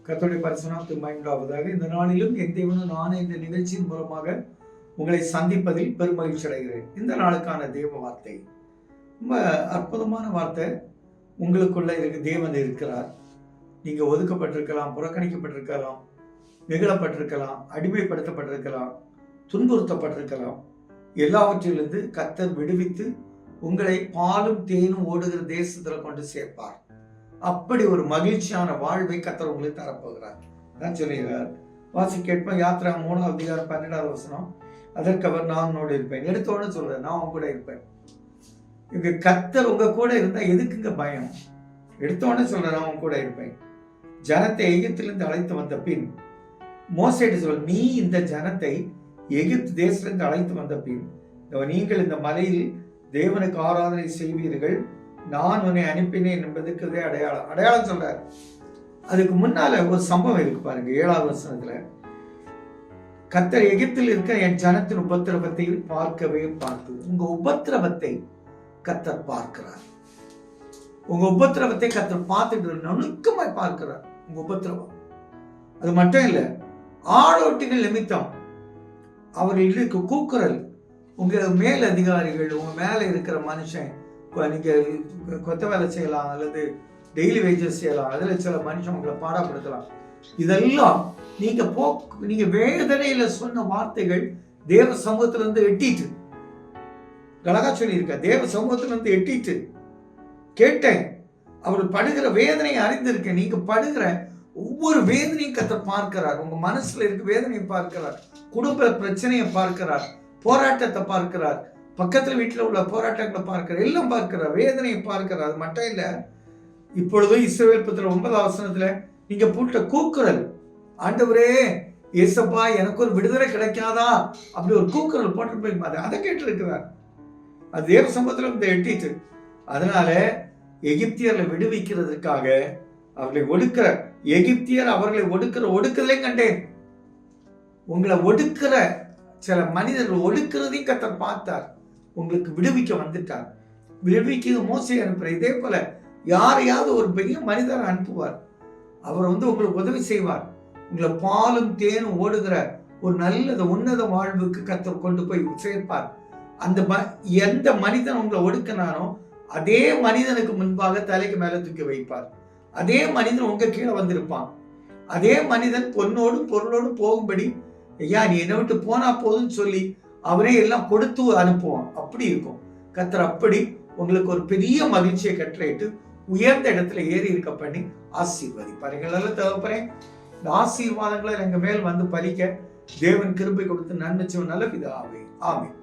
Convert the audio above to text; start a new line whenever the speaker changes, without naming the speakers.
கர்த்தருடைய பரிசுத்த நாமத்துக்கு மகிமையுண்டாவதாக. இந்த நாளிலும் என் தேவனும் நானே இந்த நிகழ்ச்சியின் மூலமாக உங்களை சந்திப்பதில் பெருமகிழ்ச்சி அடைகிறேன். இந்த நாளுக்கான தேவ வார்த்தை ரொம்ப அற்புதமான வார்த்தை. உங்களுக்குள்ள தேவன் இருக்கிறார். நீங்க ஒதுக்கப்பட்டிருக்கலாம், புறக்கணிக்கப்பட்டிருக்கலாம், நிகழப்பட்டிருக்கலாம், அடிமைப்படுத்தப்பட்டிருக்கலாம், துன்புறுத்தப்பட்டிருக்கலாம். எல்லாவற்றிலிருந்து கர்த்தர் விடுவித்து உங்களை பாலும் தேனும் ஓடுகிற தேசத்துல கொண்டு சேர்ப்பார். அப்படி ஒரு மகிழ்ச்சியான வாழ்வை கர்த்தர் உங்களுக்கு தரப்போகிறார் தான் சொல்லுகிறார். வாசி கேட்போம். யாத்திரா 3 அதிகாரம் 12 வசனம். அதற்கு அவர் நான் உன்னோடு இருப்பேன். எடுத்தோன்னு சொல்றேன், நான் உங்க கூட இருப்பேன். இங்க கர்த்தர் உங்க கூட இருந்தா எதுக்குங்க பயம்? எடுத்தோன்னு சொல்றேன், நான் உங்க கூட இருப்பேன். ஜனத்தை எகிப்திலிருந்து அழைத்து வந்த பின் மோசேட்டு சொல், நீ இந்த ஜனத்தை எகிப்து தேசத்திலிருந்து அழைத்து வந்த பின் நீங்கள் இந்த மலையில் தேவனுக்கு ஆராதனை செய்வீர்கள், நான் உன்னை அனுப்பினேன் என்பதுக்கு இதே அடையாளம் சொல்றாரு. அதுக்கு முன்னால ஒரு சம்பவம் இருக்கு பாருங்க. 7வது வசனத்துல கர்த்தர் எகிப்தில் இருக்க என் ஜனத்தின் உபத்திரவத்தை பார்க்கவே பார்த்து. உங்க உபத்திரவத்தை கர்த்தர் பார்க்கிறார். உங்க உபத்திரவத்தை கர்த்தர் பார்த்துட்டு நுணுக்கமாய் பார்க்கிறார். உங்க உபத்திரவம் அது மட்டும் இல்ல, ஆளோட்டிகள் நிமித்தம் அவர்களுக்கு கூக்குரல், உங்க மேல் அதிகாரிகள், உங்க மேல இருக்கிற மனுஷன், நீங்க கொத்த வேலை செய்யலாம் அல்லது டெய்லி வேஜஸ் செய்யலாம், அதுல சில மனுஷன் உங்களை பாடப்படுத்தலாம். இதெல்லாம் நீங்க வேதனையில சொன்ன வார்த்தைகள் தேவ சமூகத்துல இருந்து எட்டிட்டு, அழகா சொல்லியிருக்க, தேவ சமூகத்துல இருந்து எட்டிட்டு கேட்டேன். அவர்கள் படுகிற வேதனையை அறிந்திருக்கேன். நீங்க படுகிற ஒவ்வொரு வேதனையும் கர்த்தர் பார்க்கிறார். உங்க மனசுல இருக்க வேதனையை பார்க்கிறார், குடும்ப பிரச்சனையை பார்க்கிறார், போராட்டத்தை பார்க்கிறார், பக்கத்துல வீட்டுல உள்ள போராட்டங்களை பார்க்கிறார், எல்லாம் பார்க்கிறார், வேதனையை பார்க்கிறார். அது மட்டும் இல்ல, இப்பொழுதும் இஸ்ரவேல் புத்திரர் 9வது வசனத்துல நீங்க போட்ட கூக்குரல், ஆண்டவரே ஏசப்பா எனக்கு ஒரு விடுதலை கிடைக்காதா அப்படி ஒரு கூக்குரல் போட்டு போய் அதை கேட்டு இருக்கிறார். அது தேவ சமூகத்துல இருந்து எட்டிட்டு. அதனால எகிப்தியர்களை விடுவிக்கிறதுக்காக அவர்களை ஒடுக்கிற எகிப்தியர் அவர்களை ஒடுக்குதலே கண்டேன். உங்களை ஒடுக்கிற சில மனிதர்கள் ஒடுக்கிறதையும் கர்த்தர் பார்த்தார். உங்களுக்கு விடுவிக்க வந்துட்டார். விடுவிக்க மோசே அனுப்புற. இதே போல யாரையாவது ஒரு பெரிய மனிதரை அனுப்புவார். அவர் உங்களுக்கு உதவி செய்வார். உங்களை பாலும் தேனும் ஓடுகிற ஒரு நல்ல உன்னத வாழ்வுக்கு கர்த்தர் கொண்டு போய் சேர்ப்பார். அந்த எந்த மனிதன் உங்களை ஒடுக்கினானோ அதே மனிதனுக்கு முன்பாக தலைக்கு மேல தூக்கி வைப்பார். அதே மனிதன் உங்க கீழே வந்திருப்பான். அதே மனிதன் பொன்னோடும் பொருளோடும் போகும்படி, ஐயா நீ என்னை விட்டு போனா போதுன்னு சொல்லி அவரே எல்லாம் கொடுத்து அனுப்புவான். அப்படி இருக்கும் கர்த்தர். அப்படி உங்களுக்கு ஒரு பெரிய மகிழ்ச்சியை கட்டளையிட்டு உயர்ந்த இடத்துல ஏறி இருக்க பண்ணி ஆசீர்வதிப்பார். எங்களெல்லாம் தேவைப்படுறேன். இந்த ஆசீர்வாதங்களை எங்க மேல் வந்து பலிக்க தேவன் கிருபை கொடுத்து நன்மை நல்ல பிதாவே. ஆமென்.